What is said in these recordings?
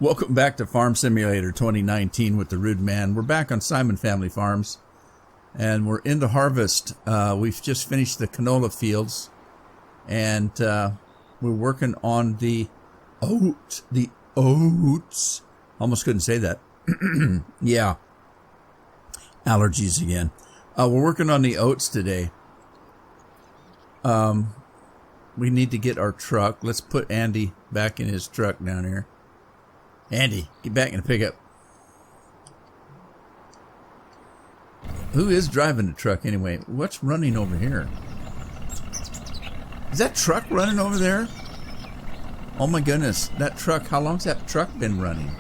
Welcome back to Farm Simulator 2019 with the Rude Man. We're back on Simon Family Farms, and we're into harvest. We've just finished the canola fields, and we're working on the oats. Almost couldn't say that. Yeah, allergies again. We're working on the oats today. We need to get our truck. Let's put Andy back in his truck down here. Andy, get back in the pickup. Who is driving the truck anyway? What's running over here? Is that truck running over there? Oh my goodness, that truck, how long's that truck been running?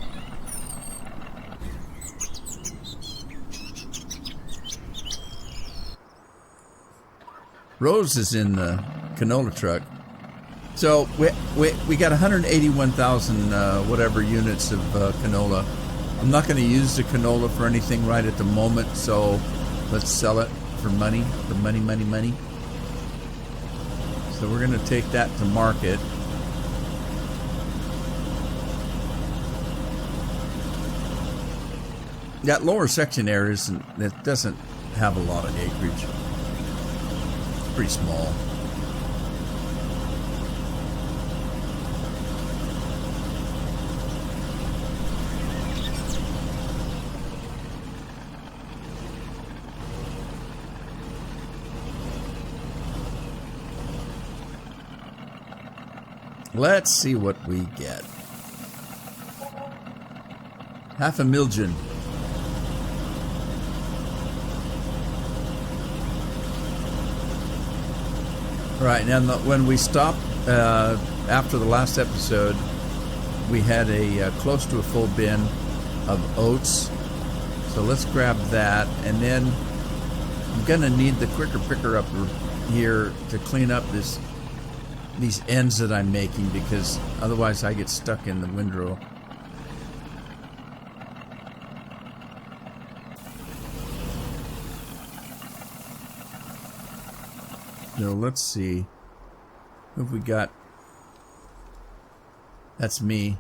Rose is in the canola truck. So we got 181,000 whatever units of canola. I'm not going to use the canola for anything right at the moment, so let's sell it for money, money. So we're going to take that to market. That lower section area it doesn't have a lot of acreage. It's pretty small. Let's see what we get. 500,000. Right, now when we stopped after the last episode, we had a close to a full bin of oats. So let's grab that, and then I'm gonna need the quicker picker up here to clean up these ends that I'm making, because otherwise I get stuck in the windrow. So let's see. Who have we got? That's me.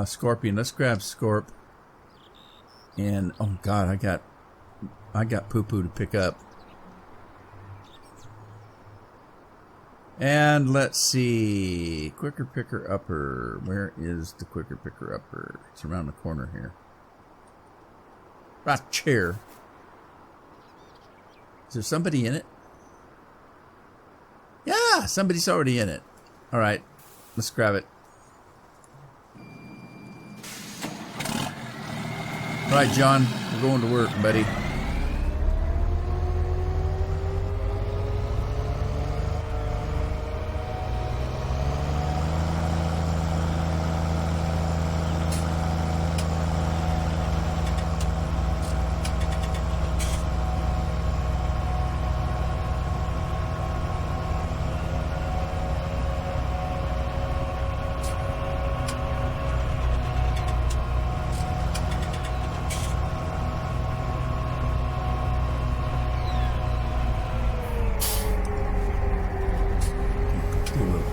Scorpion. Let's grab Scorp. And oh god, I got poo-poo to pick up. And let's see. Quicker picker upper. Where is the quicker picker upper? It's around the corner here. Right chair. Is there somebody in it? Yeah, somebody's already in it. All right, let's grab it. All right, John, we're going to work, buddy.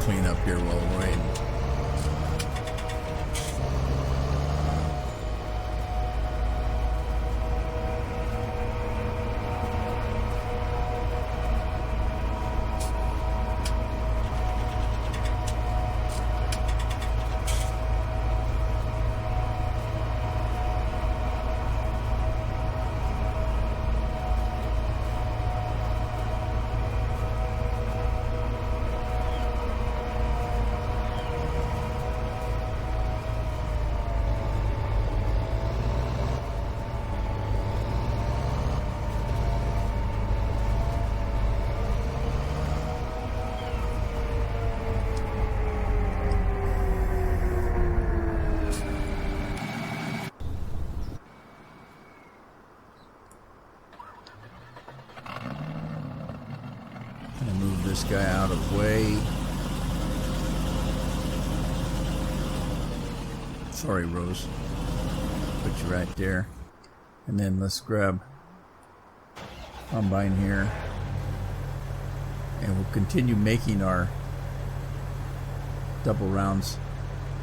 Clean up here while we're waiting. Move this guy out of the way. Sorry, Rose. Put you right there. And then let's grab combine here. And we'll continue making our double rounds.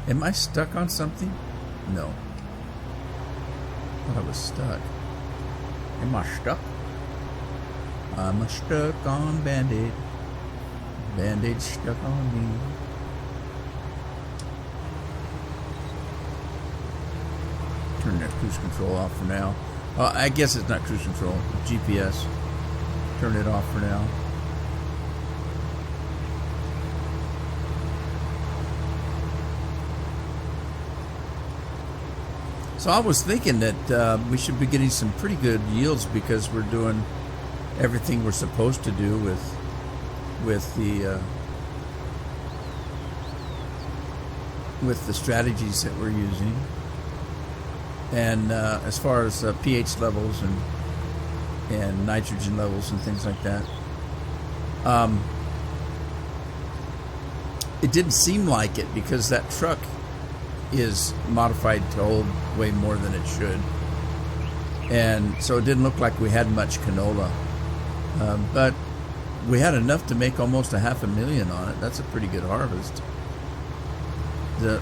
Am I stuck on something? No. I thought I was stuck. Am I stuck? I'm stuck on Band-Aid. Band-Aid stuck on me. Turn that cruise control off for now. I guess it's not cruise control. GPS. Turn it off for now. So I was thinking that we should be getting some pretty good yields because we're doing everything we're supposed to do with the strategies that we're using, and as far as pH levels and nitrogen levels and things like that. It didn't seem like it because that truck is modified to hold way more than it should, and so it didn't look like we had much canola, but we had enough to make almost $500,000 on it. That's a pretty good harvest.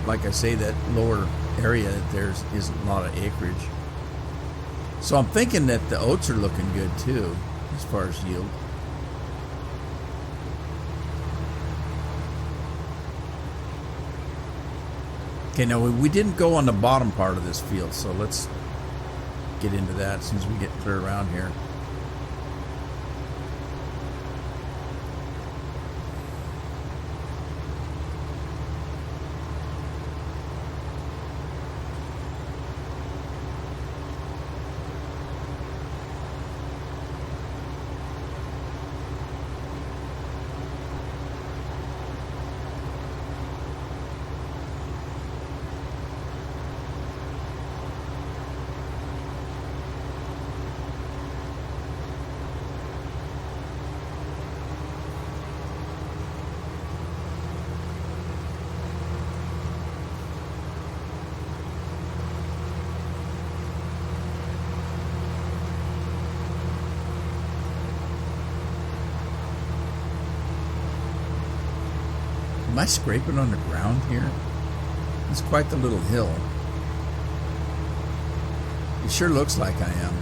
Like I say, that lower area there isn't a lot of acreage, so I'm thinking that the oats are looking good too as far as yield. Okay, now we didn't go on the bottom part of this field, so let's get into that as soon as we get clear around here. Am I scraping on the ground here? It's quite the little hill. It sure looks like I am.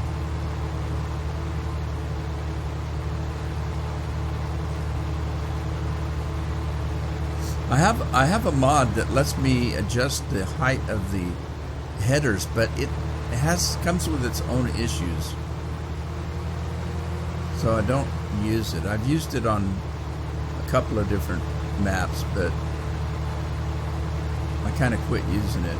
I have a mod that lets me adjust the height of the headers, but it comes with its own issues. So I don't use it. I've used it on a couple of different maps, but I kind of quit using it.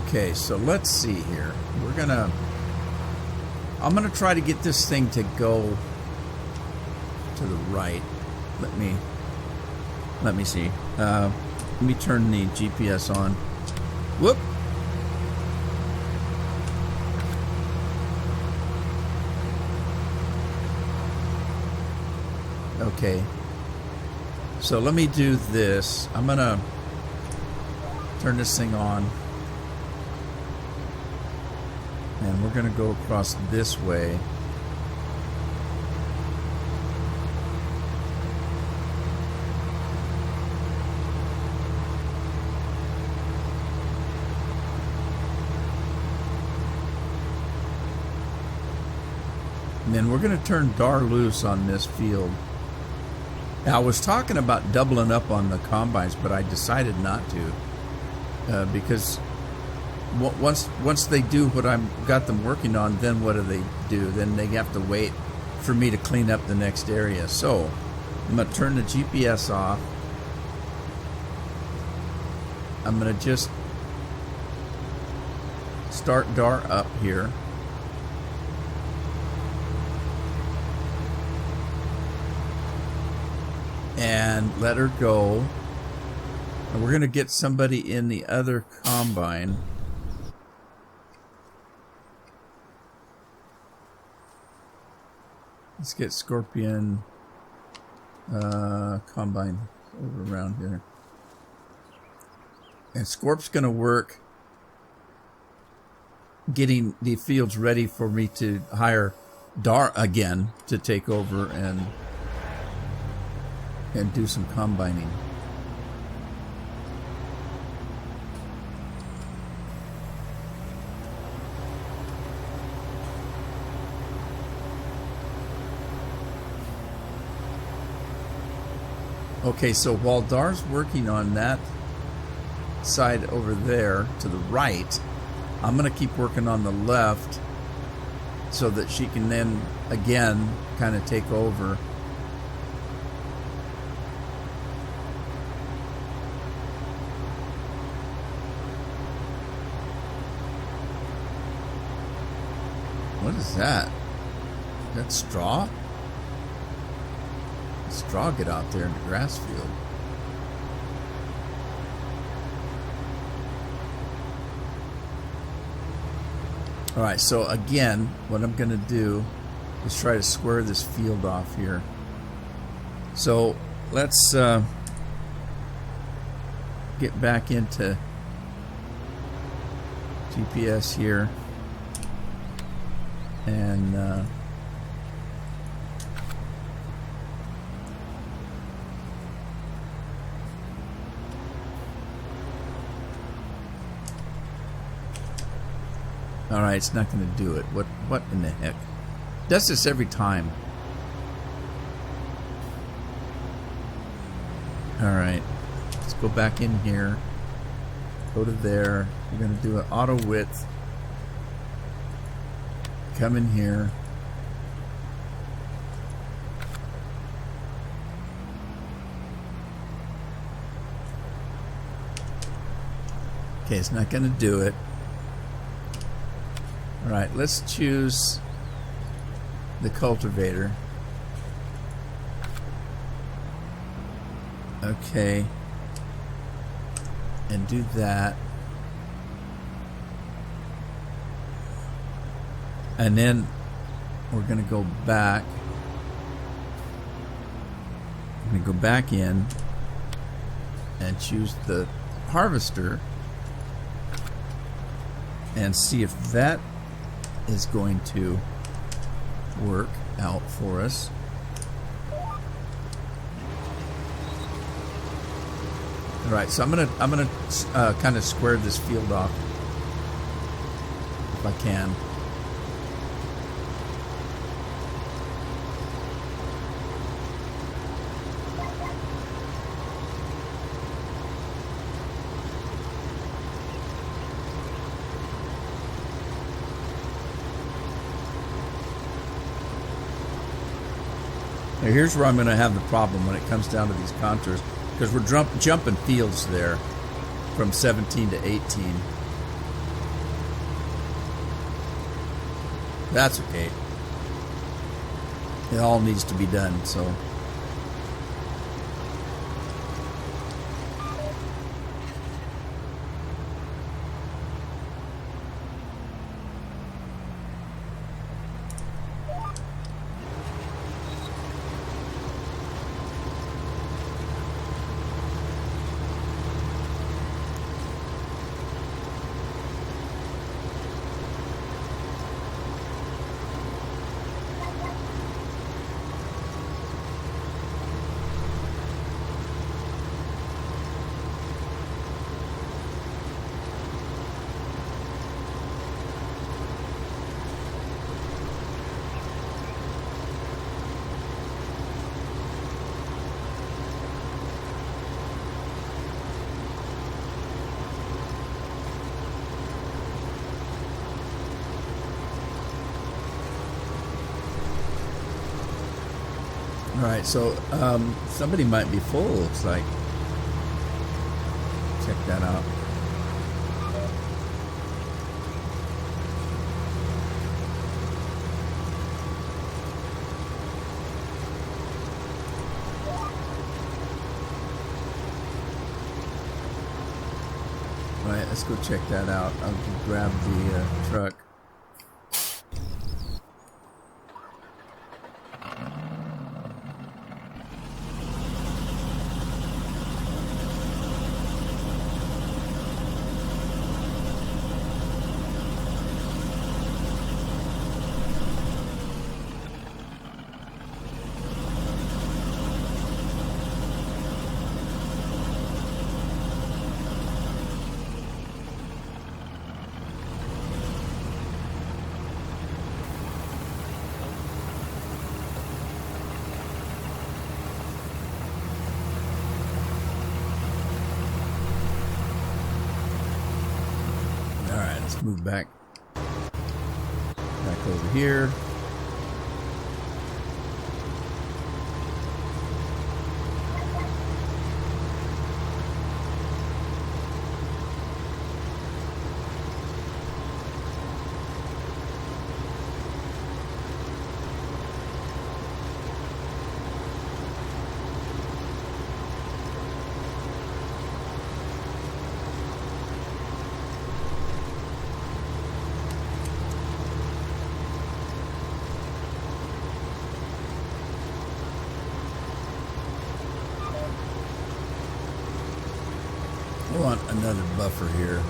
Okay, so let's see here. I'm gonna try to get this thing to go to the right. Let me see. Let me turn the GPS on. Whoop. Okay. So let me do this. I'm gonna turn this thing on. And we're going to go across this way. And then we're going to turn DAR loose on this field. Now, I was talking about doubling up on the combines, but I decided not to. Because once they do what I've got them working on, then what do? Then they have to wait for me to clean up the next area. So I'm going to turn the GPS off. I'm going to just start DAR up here. and let her go. And we're going to get somebody in the other combine. Let's get Scorpion combine over around here. And Scorp's going to work getting the fields ready for me to hire Dar again to take over and do some combining. Okay, so while Dar's working on that side over there to the right, I'm going to keep working on the left so that she can then again kind of take over. What is that? Is that straw? Straw get out there in the grass field. Alright, so again, what I'm going to do is try to square this field off here. So let's get back into GPS here. And alright, it's not going to do it. What in the heck? It does this every time. Alright, let's go back in here. Go to there. We're going to do an auto width. Come in here. Okay, it's not going to do it. Alright, let's choose the cultivator. Okay. And do that. And then we're going to go back. I'm going to go back in and choose the harvester and see if that is going to work out for us. All right, so I'm gonna kind of square this field off if I can. Now here's where I'm going to have the problem when it comes down to these contours, because we're jumping fields there from 17 to 18. That's okay. It all needs to be done, so. Alright, so somebody might be full, looks like. Check that out. let's go check that out. I'll grab the truck. Let's move back over here. I want another buffer here.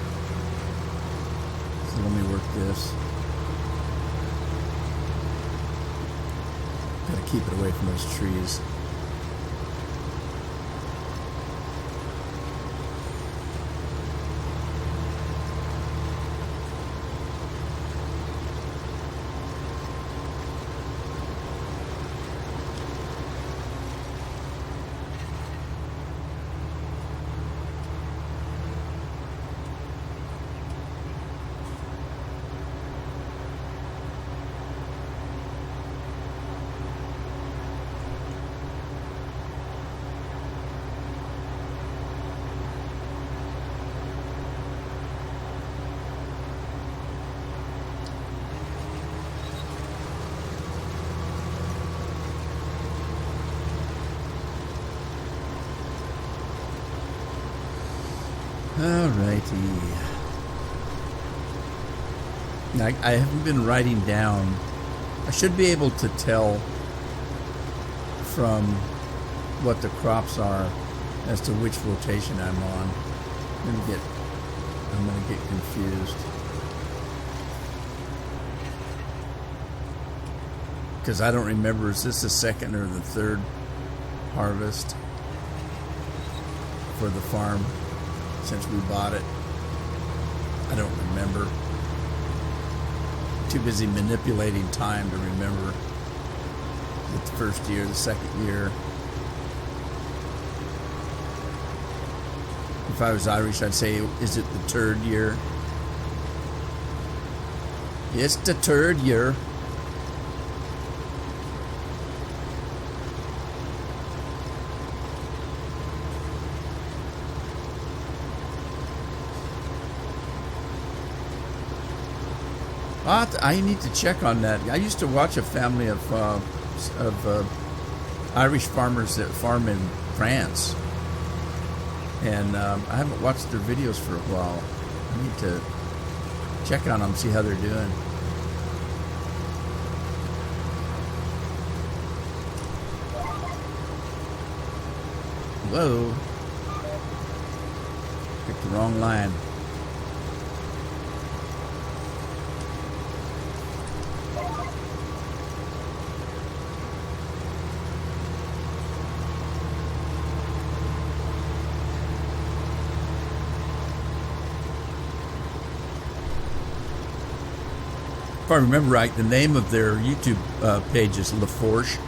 So let me work this. Gotta keep it away from those trees. Alrighty. I haven't been writing down. I should be able to tell from what the crops are as to which rotation I'm on. I'm gonna get confused. Because I don't remember, is this the second or the third harvest for the farm since we bought it? I don't remember. Too busy manipulating time to remember the first year, the second year. If I was Irish, I'd say, is it the third year? It's the third year. I need to check on that. I used to watch a family of Irish farmers that farm in France, and I haven't watched their videos for a while. I need to check on them, see how they're doing. Whoa! Picked the wrong line. If I remember right, the name of their YouTube page is LaForge.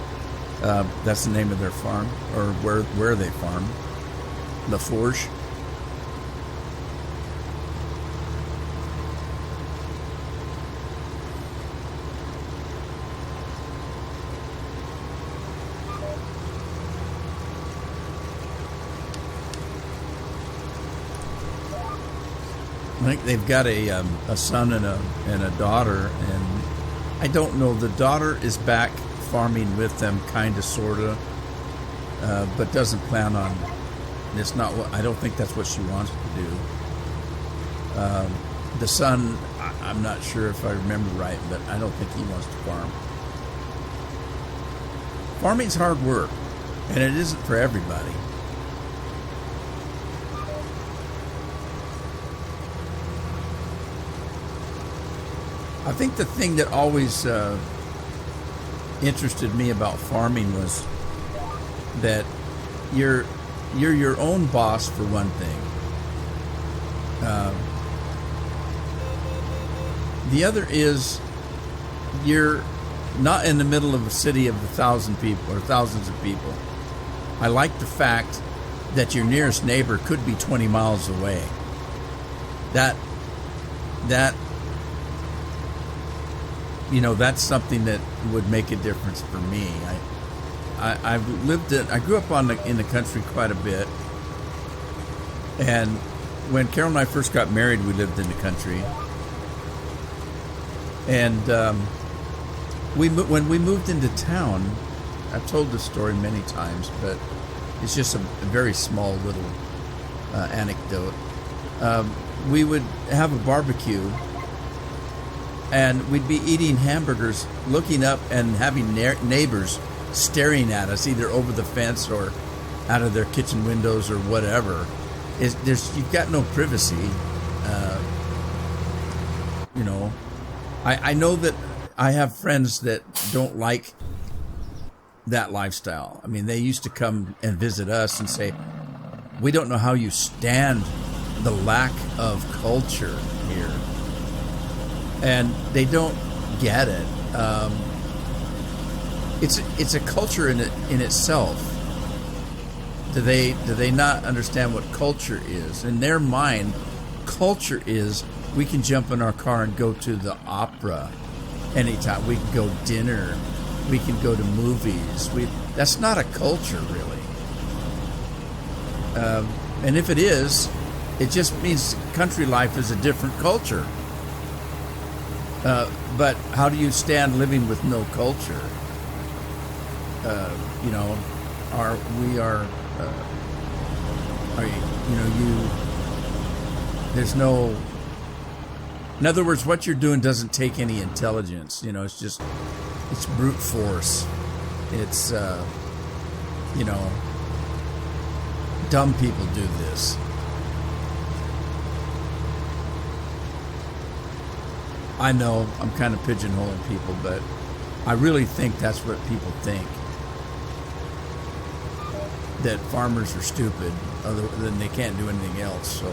That's the name of their farm, or where they farm. LaForge. I think they've got a son and a daughter, and I don't know. The daughter is back farming with them, kind of, sorta, but doesn't plan on. It's not what I don't think that's what she wants to do. The son, I'm not sure if I remember right, but I don't think he wants to farm. Farming's hard work, and it isn't for everybody. I think the thing that always interested me about farming was that you're your own boss, for one thing. The other is you're not in the middle of a city of 1,000 people or thousands of people. I like the fact that your nearest neighbor could be 20 miles away. That that's something that would make a difference for me. I grew up in the country quite a bit, and when Carol and I first got married, we lived in the country. And when we moved into town, I've told this story many times, but it's just a very small little anecdote. We would have a barbecue, and we'd be eating hamburgers, looking up and having neighbors staring at us, either over the fence or out of their kitchen windows or whatever. You've got no privacy. I know that I have friends that don't like that lifestyle. I mean, they used to come and visit us and say, we don't know how you stand the lack of culture here. And they don't get it. It's a culture in itself. Do they not understand what culture is? In their mind, culture is we can jump in our car and go to the opera anytime. We can go dinner. We can go to movies. That's not a culture, really. And if it is, it just means country life is a different culture. But how do you stand living with no culture? There's no. In other words, what you're doing doesn't take any intelligence. It's brute force. It's, dumb people do this. I know I'm kind of pigeonholing people, but I really think that's what people think. That farmers are stupid, other than they can't do anything else. So,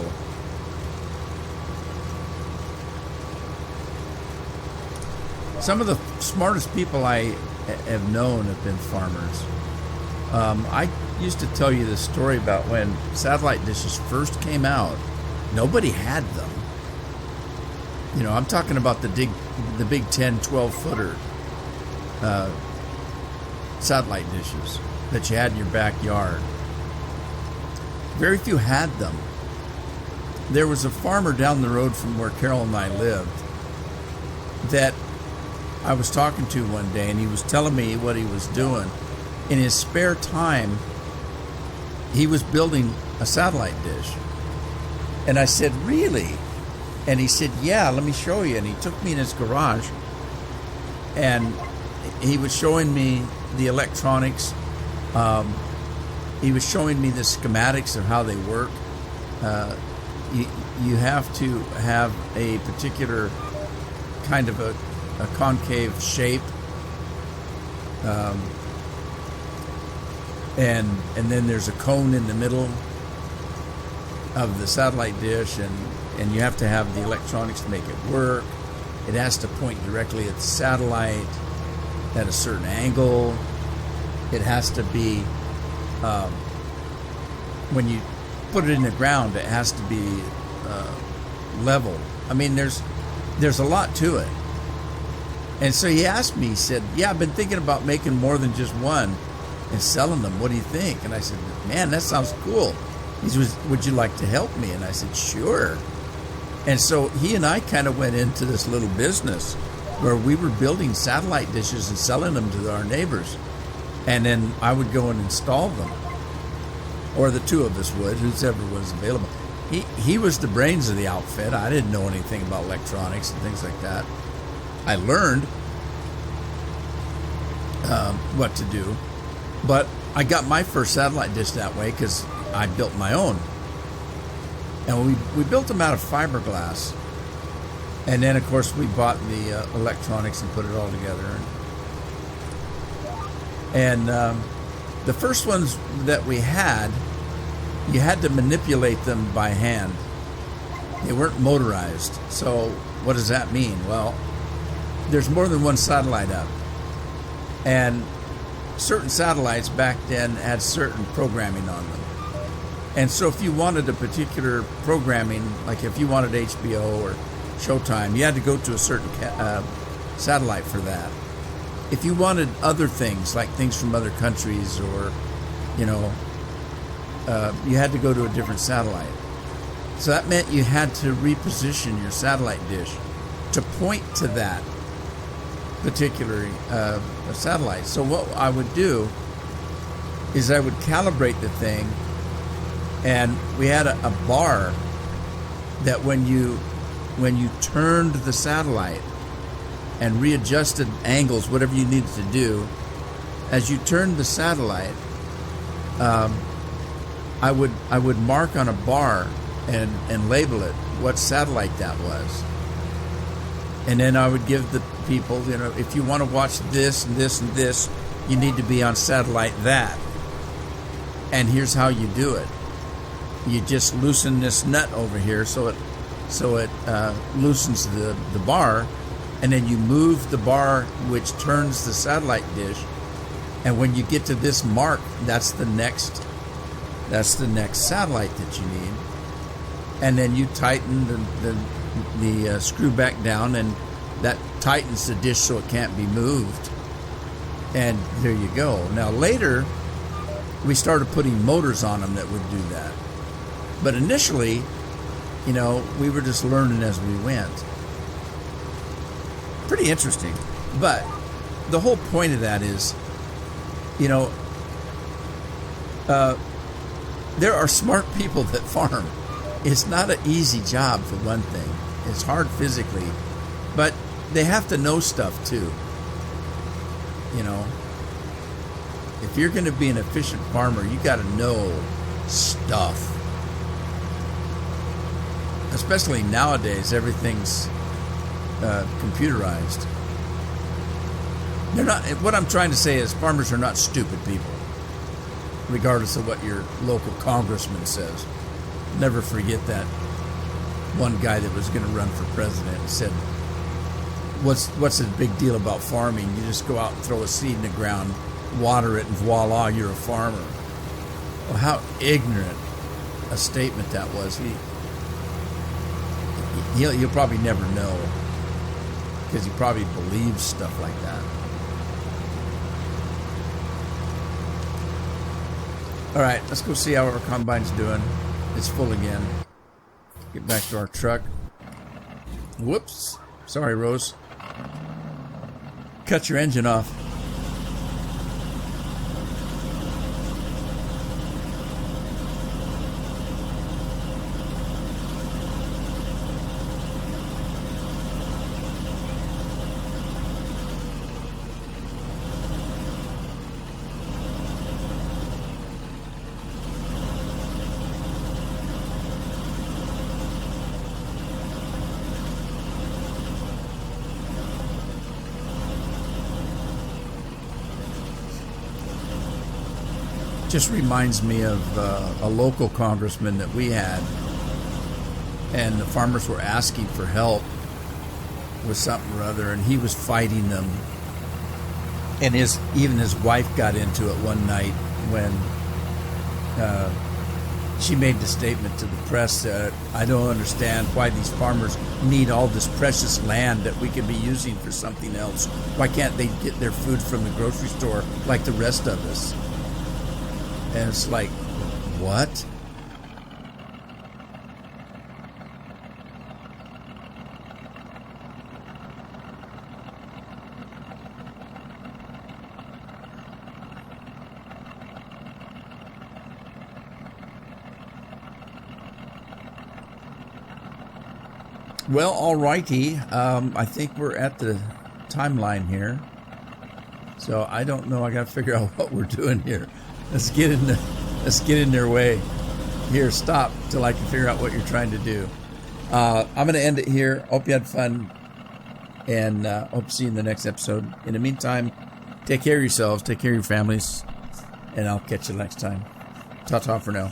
some of the smartest people I have known have been farmers. I used to tell you this story about when satellite dishes first came out. Nobody had them. I'm talking about the big 10, 12-footer satellite dishes that you had in your backyard. Very few had them. There was a farmer down the road from where Carol and I lived that I was talking to one day, and he was telling me what he was doing. In his spare time, he was building a satellite dish. And I said, really? And he said, yeah, let me show you. And he took me in his garage, and he was showing me the electronics. He was showing me the schematics of how they work. You have to have a particular kind of a concave shape, and then there's a cone in the middle of the satellite dish, and you have to have the electronics to make it work. It has to point directly at the satellite at a certain angle. It has to be, when you put it in the ground, it has to be level. I mean, there's a lot to it. And so he asked me, he said, yeah, I've been thinking about making more than just one and selling them. What do you think? And I said, man, that sounds cool. He said, would you like to help me? And I said, sure. And so he and I kind of went into this little business where we were building satellite dishes and selling them to our neighbors. And then I would go and install them. Or the two of us would, whoever was available. he was the brains of the outfit. I didn't know anything about electronics and things like that. I learned what to do, but I got my first satellite dish that way because I built my own. And we built them out of fiberglass. And then, of course, we bought the electronics and put it all together. And the first ones that we had, you had to manipulate them by hand. They weren't motorized. So what does that mean? Well, there's more than one satellite up. And certain satellites back then had certain programming on them. And so if you wanted a particular programming, like if you wanted HBO or Showtime, you had to go to a certain satellite for that. If you wanted other things, like things from other countries or, you had to go to a different satellite. So that meant you had to reposition your satellite dish to point to that particular satellite. So what I would do is I would calibrate the thing, and we had a bar that when you turned the satellite and readjusted angles, whatever you needed to do, as you turned the satellite, I would mark on a bar and label it what satellite that was. And then I would give the people, if you want to watch this and this and this, you need to be on satellite that. And here's how you do it. You just loosen this nut over here so it loosens the bar, and then you move the bar which turns the satellite dish, and when you get to this mark, that's the next satellite that you need. And then you tighten the screw back down, and that tightens the dish so it can't be moved. And there you go. Now later, we started putting motors on them that would do that. But initially, we were just learning as we went. Pretty interesting. But the whole point of that is, there are smart people that farm. It's not an easy job, for one thing. It's hard physically, but they have to know stuff too. If you're going to be an efficient farmer, you got to know stuff. Especially nowadays, everything's computerized. They're not. What I'm trying to say is, farmers are not stupid people, regardless of what your local congressman says. Never forget that one guy that was going to run for president said, "What's the big deal about farming? You just go out and throw a seed in the ground, water it, and voila, you're a farmer." Well, how ignorant a statement that was. He'll probably never know, because he probably believes stuff like that. All right, let's go see how our combine's doing. It's full again. Get back to our truck. Whoops. Sorry, Rose. Cut your engine off. Just reminds me of a local congressman that we had, and the farmers were asking for help with something or other, and he was fighting them. And even his wife got into it one night when she made the statement to the press that, "I don't understand why these farmers need all this precious land that we could be using for something else. Why can't they get their food from the grocery store like the rest of us?" And it's like, what? Well, alrighty. I think we're at the timeline here. So I don't know. I got to figure out what we're doing here. Let's get in their way. Here, stop till I can figure out what you're trying to do. I'm going to end it here. Hope you had fun, and hope to see you in the next episode. In the meantime, take care of yourselves, take care of your families, and I'll catch you next time. Ta-ta for now.